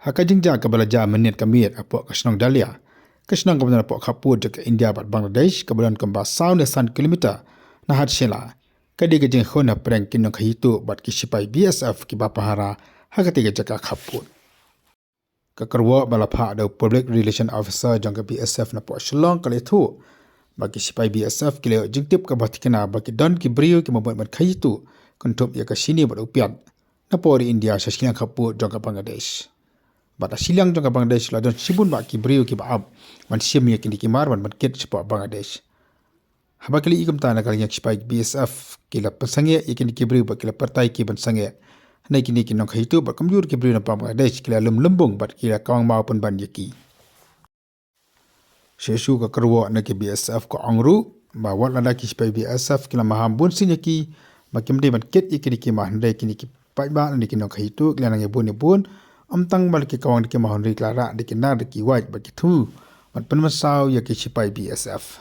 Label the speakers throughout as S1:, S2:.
S1: Hakajing ja ka balaja menit kamit apok kasnong dalia. Kasnong kabalan apok kapur jaka India bat Bangladesh kabalan kamba sound san kilometer na hat shela. Kadi kajing khona prank kinong kahitu bat kisipai BSF ki bapahara hakatiga jaka kapur. Kakarwa balapha da public relation officer jangka BSF na po shlong kali thu bagi sipai BSF kile jingtip ka batikana bagi don ki brio ki mabot bat kahitu kontup ya ka sini bat upiat na po di India sa silang kapur jangka Bangladesh. Bata silang jangka Bangladesh la don sibun ba ki brio ki baab man siam ya kini ki mar man ket sipa Bangladesh. Haba kali ikam ta na kali yak sipai BSF kila pensange ikini ki brio ba kila partai ki pensange. Nai kini kinong kahitu ba kamjur ki brio na Bangladesh kila lembung bat kila kawang mau pun ban yaki. Sesu ka kerwa na ki BSF ko angru ba wat lada ki sipai BSF kila maham bun sinyaki ba kimde ban ket ikini ki mahandai kini ki pai ba ni kinong kahitu kila nang bun amtang bal ki kawang ki mahon ri klara de ki na de ki white ba ki thu bat penmasau ya ki sipai BSF.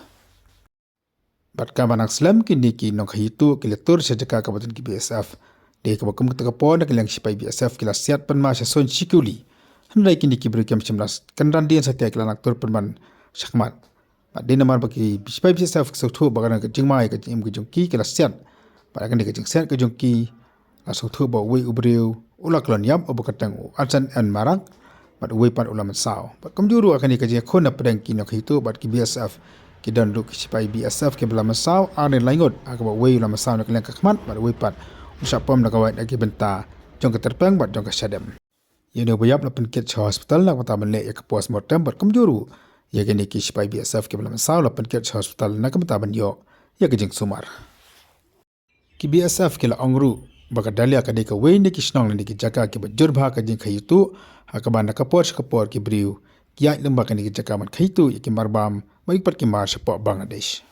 S1: Bat ka banak slam ki ni ki nong kahitu kila tur sejaka ka batun ki BSF. Dek bakum kita kapon nak lang sipai BSF kila siat penma sason sikuli. Handai kini ki beri kem 19 kendan dia satia kila nak tur penman sakmat. Bat dina mar bagi sipai BSF kesautu bagana ke jingmai ke jing ke jongki kila siat. Bat akan dek jing siat ke jongki la sautu ba wei ubriu ula klon yap obo katang ansan an marak bat wei pan ula mansau. Bat kamjuru akan dek jing khona pedang ki nak hitu bat ki BSF ki dan duk sipai BSF ke bela mansau ane langot akaba wei ula mansau nak lang kakmat bat wei pat usapam nak awak lagi benta jong keterpeng bat jong kesadem. Yang bayap na penkit sa hospital nak mata benle ya ke postmortem bat kamjuru ya gini ki sipai BSF ke bela mansau la penkit sa hospital nak mata benyo ya ke jing sumar. Ki BSF ke la angru baka dalia ka deka wei ni ki snong ni ki jaka ki bajur bha ka jing khayitu hakaba na kapor ki briu ki ya lembaka ni ki jaka man khayitu ya ki marbam baik pat ki mar sa Bangladesh.